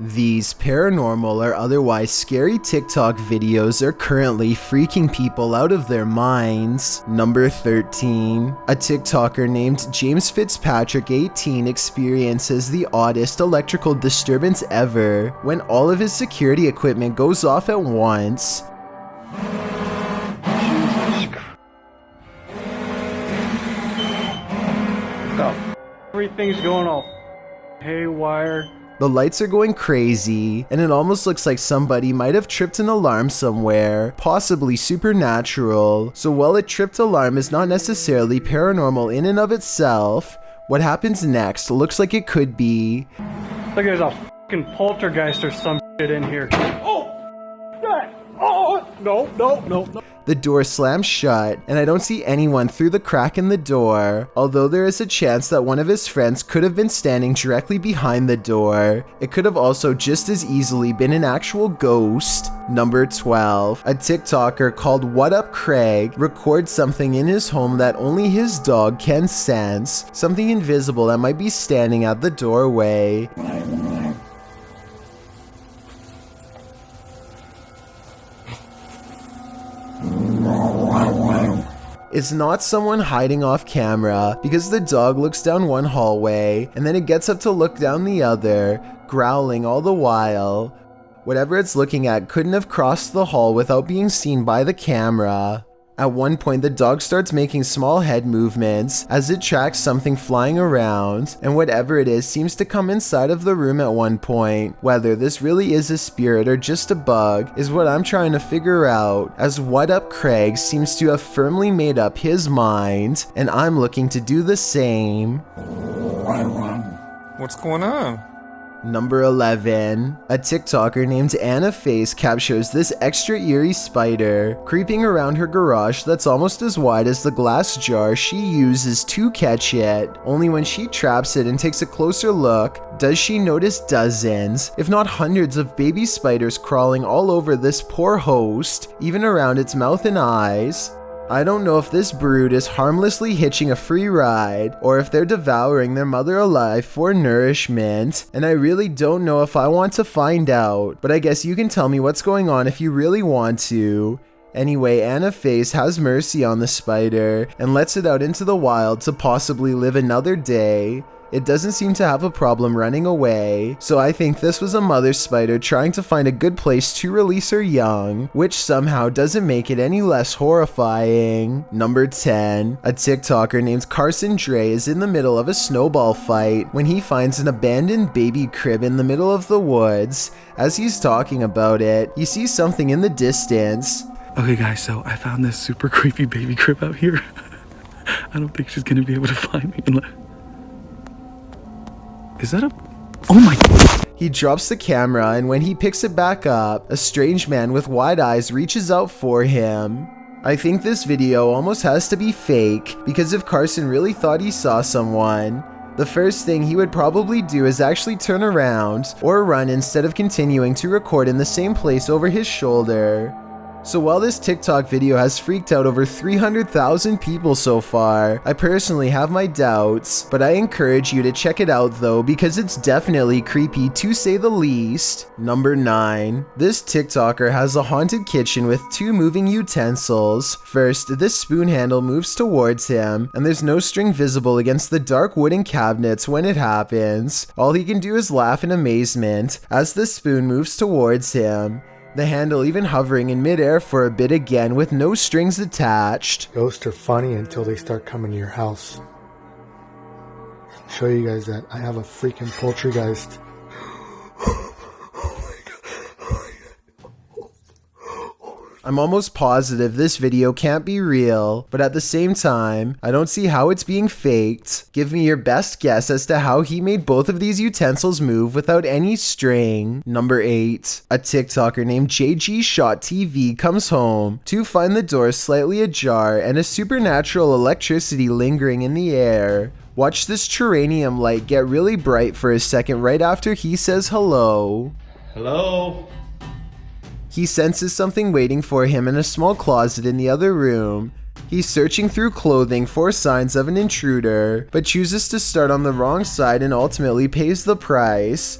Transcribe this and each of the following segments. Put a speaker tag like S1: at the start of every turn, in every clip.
S1: These paranormal or otherwise scary TikTok videos are currently freaking people out of their minds. Number 13. A TikToker named James Fitzpatrick 18 experiences the oddest electrical disturbance ever when all of his security equipment goes off at once.
S2: Everything's going all haywire.
S1: The lights are going crazy, and it almost looks like somebody might have tripped an alarm somewhere, possibly supernatural. So while a tripped alarm is not necessarily paranormal in and of itself, what happens next looks like it could be.
S2: Look, there's a fucking poltergeist or some shit in here. Oh! God! Oh! No.
S1: The door slams shut, and I don't see anyone through the crack in the door, although there is a chance that one of his friends could have been standing directly behind the door. It could have also just as easily been an actual ghost. Number 12. A TikToker called What Up Craig records something in his home that only his dog can sense, something invisible that might be standing at the doorway. It's not someone hiding off camera, because the dog looks down one hallway, and then it gets up to look down the other, growling all the while. Whatever it's looking at couldn't have crossed the hall without being seen by the camera. At one point, the dog starts making small head movements as it tracks something flying around, and whatever it is seems to come inside of the room at one point. Whether this really is a spirit or just a bug is what I'm trying to figure out, as What Up Craig seems to have firmly made up his mind, and I'm looking to do the same.
S3: What's going on?
S1: Number 11. A TikToker named Anna Face captures this extra eerie spider creeping around her garage that's almost as wide as the glass jar she uses to catch it. Only when she traps it and takes a closer look does she notice dozens, if not hundreds of baby spiders crawling all over this poor host, even around its mouth and eyes. I don't know if this brood is harmlessly hitching a free ride, or if they're devouring their mother alive for nourishment, and I really don't know if I want to find out, but I guess you can tell me what's going on if you really want to. Anyway, Anna Face has mercy on the spider, and lets it out into the wild to possibly live another day. It doesn't seem to have a problem running away, so I think this was a mother spider trying to find a good place to release her young, which somehow doesn't make it any less horrifying. Number 10. A TikToker named Carson Dre is in the middle of a snowball fight when he finds an abandoned baby crib in the middle of the woods. As he's talking about it, he sees something in the distance.
S4: Okay guys, so I found this super creepy baby crib out here. I don't think she's gonna be able to find me unless... Is that a... Oh my...
S1: He drops the camera, and when he picks it back up, a strange man with wide eyes reaches out for him. I think this video almost has to be fake, because if Carson really thought he saw someone, the first thing he would probably do is actually turn around or run instead of continuing to record in the same place over his shoulder. So while this TikTok video has freaked out over 300,000 people so far, I personally have my doubts, but I encourage you to check it out though, because it's definitely creepy to say the least. Number 9. This TikToker has a haunted kitchen with 2 moving utensils. First, this spoon handle moves towards him, and there's no string visible against the dark wooden cabinets when it happens. All he can do is laugh in amazement as the spoon moves towards him. The handle even hovering in midair for a bit again with no strings attached.
S5: Ghosts are funny until they start coming to your house. Show you guys that I have a freaking poltergeist.
S1: I'm almost positive this video can't be real, but at the same time, I don't see how it's being faked. Give me your best guess as to how he made both of these utensils move without any string. Number 8. A TikToker named jdgehlert comes home to find the door slightly ajar and a supernatural electricity lingering in the air. Watch this geranium light get really bright for a second right after he says hello.
S6: Hello?
S1: He senses something waiting for him in a small closet in the other room. He's searching through clothing for signs of an intruder, but chooses to start on the wrong side and ultimately pays the price.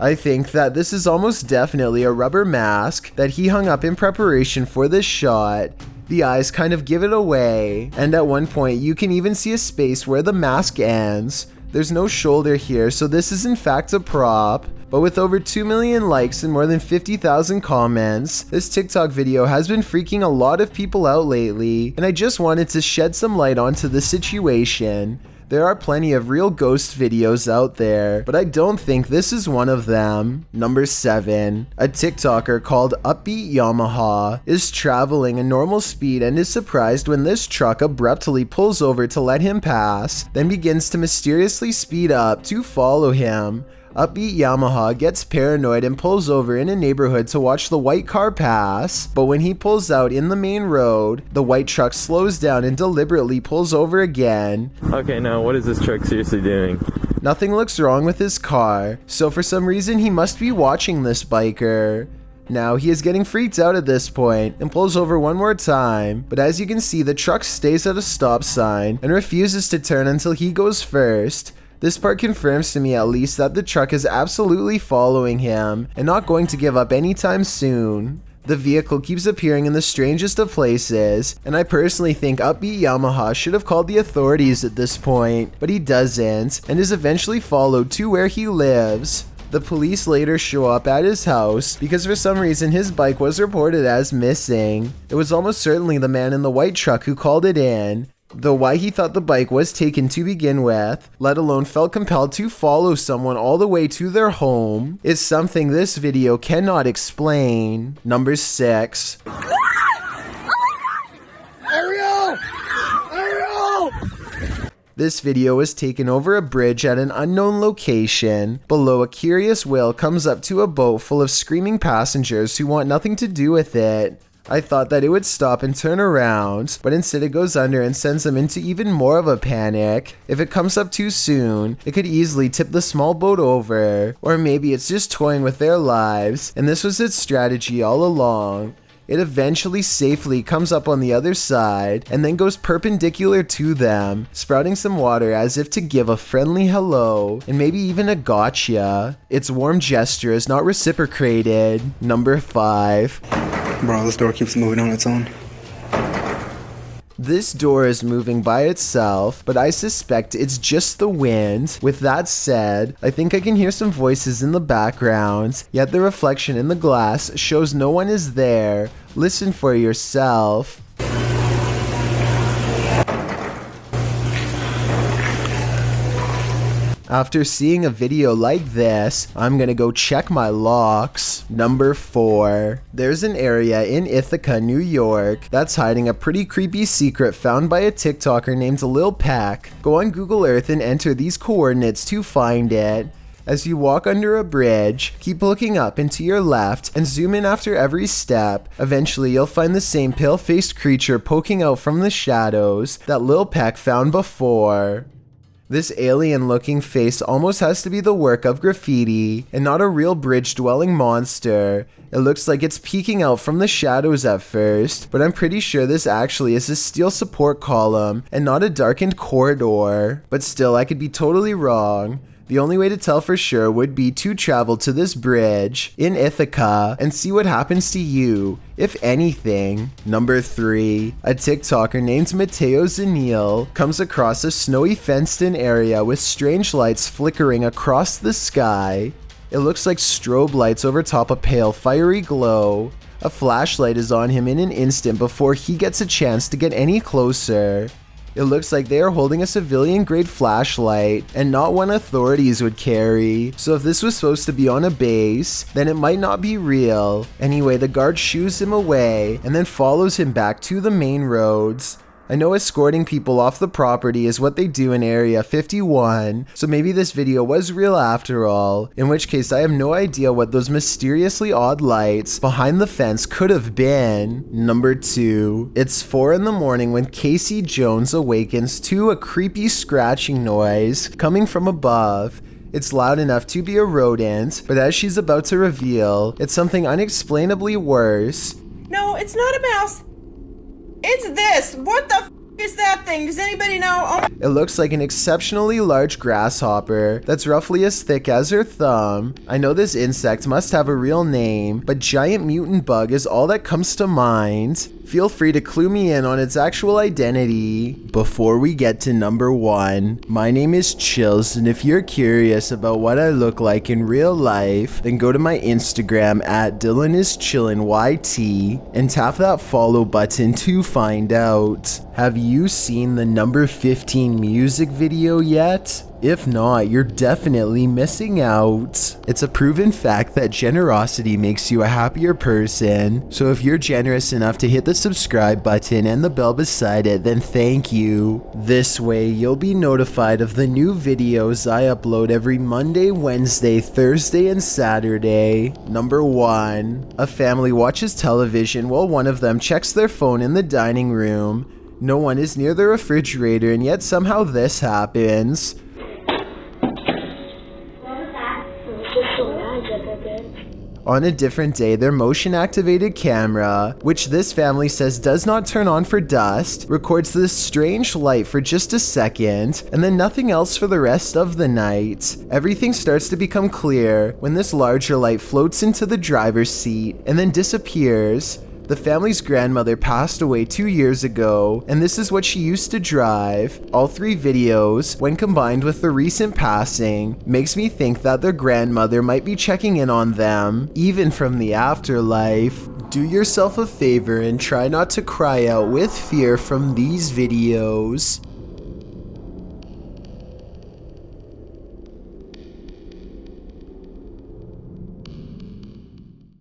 S1: I think that this is almost definitely a rubber mask that he hung up in preparation for this shot. The eyes kind of give it away, and at one point you can even see a space where the mask ends. There's no shoulder here, so this is in fact a prop. But with over 2 million likes and more than 50,000 comments, this TikTok video has been freaking a lot of people out lately, and I just wanted to shed some light onto the situation. There are plenty of real ghost videos out there, but I don't think this is one of them. Number 7. A TikToker called Upbeat Yamaha is traveling a normal speed and is surprised when this truck abruptly pulls over to let him pass, then begins to mysteriously speed up to follow him. Upbeat Yamaha gets paranoid and pulls over in a neighborhood to watch the white car pass, but when he pulls out in the main road, the white truck slows down and deliberately pulls over again.
S3: Okay, now what is this truck seriously doing?
S1: Nothing looks wrong with his car, so for some reason he must be watching this biker. Now he is getting freaked out at this point and pulls over one more time, but as you can see the truck stays at a stop sign and refuses to turn until he goes first. This part confirms to me at least that the truck is absolutely following him and not going to give up anytime soon. The vehicle keeps appearing in the strangest of places, and I personally think Upbeat Yamaha should have called the authorities at this point, but he doesn't, and is eventually followed to where he lives. The police later show up at his house because for some reason his bike was reported as missing. It was almost certainly the man in the white truck who called it in. Though why he thought the bike was taken to begin with, let alone felt compelled to follow someone all the way to their home, is something this video cannot explain. Number 6.
S5: Ariel! Ariel!
S1: This video was taken over a bridge at an unknown location. Below, a curious whale comes up to a boat full of screaming passengers who want nothing to do with it. I thought that it would stop and turn around, but instead it goes under and sends them into even more of a panic. If it comes up too soon, it could easily tip the small boat over, or maybe it's just toying with their lives, and this was its strategy all along. It eventually safely comes up on the other side, and then goes perpendicular to them, sprouting some water as if to give a friendly hello, and maybe even a gotcha. Its warm gesture is not reciprocated. Number 5.
S6: Bro, this door keeps moving on its own.
S1: This door is moving by itself, but I suspect it's just the wind. With that said, I think I can hear some voices in the background, yet the reflection in the glass shows no one is there. Listen for yourself. After seeing a video like this, I'm gonna go check my locks. Number 4. There's an area in Ithaca, New York that's hiding a pretty creepy secret found by a TikToker named Lil Peck. Go on Google Earth and enter these coordinates to find it. As you walk under a bridge, keep looking up and to your left and zoom in after every step. Eventually you'll find the same pale-faced creature poking out from the shadows that Lil Peck found before. This alien-looking face almost has to be the work of graffiti and not a real bridge-dwelling monster. It looks like it's peeking out from the shadows at first, but I'm pretty sure this actually is a steel support column and not a darkened corridor. But still, I could be totally wrong. The only way to tell for sure would be to travel to this bridge in Ithaca and see what happens to you, if anything. Number 3. A TikToker named Mateo Zanil comes across a snowy fenced-in area with strange lights flickering across the sky. It looks like strobe lights over top a pale fiery glow. A flashlight is on him in an instant before he gets a chance to get any closer. It looks like they are holding a civilian-grade flashlight, and not one authorities would carry. So if this was supposed to be on a base, then it might not be real. Anyway, the guard shoos him away, and then follows him back to the main roads. I know escorting people off the property is what they do in Area 51, so maybe this video was real after all, in which case I have no idea what those mysteriously odd lights behind the fence could have been. Number 2. It's 4 in the morning when Casey Jones awakens to a creepy scratching noise coming from above. It's loud enough to be a rodent, but as she's about to reveal, it's something unexplainably worse.
S7: No, it's not a mouse. It's this. What the f*** is that thing? thing? Does anybody know? Oh,
S1: It looks like an exceptionally large grasshopper that's roughly as thick as her thumb. I know this insect must have a real name, but giant mutant bug is all that comes to mind. Feel free to clue me in on its actual identity. Before we get to number 1, my name is Chills, and if you're curious about what I look like in real life, then go to my Instagram at DylanIsChillinYT and tap that follow button to find out. Have you seen the number 15 music video yet? If not, you're definitely missing out. It's a proven fact that generosity makes you a happier person, so if you're generous enough to hit the subscribe button and the bell beside it, then thank you. This way, you'll be notified of the new videos I upload every Monday, Wednesday, Thursday, and Saturday. Number 1. A family watches television while one of them checks their phone in the dining room. No one is near the refrigerator, and yet somehow this happens. On a different day, their motion-activated camera, which this family says does not turn on for dust, records this strange light for just a second, and then nothing else for the rest of the night. Everything starts to become clear when this larger light floats into the driver's seat and then disappears. The family's grandmother passed away 2 years ago, and this is what she used to drive. All 3 videos, when combined with the recent passing, makes me think that their grandmother might be checking in on them, even from the afterlife. Do yourself a favor and try not to cry out with fear from these videos.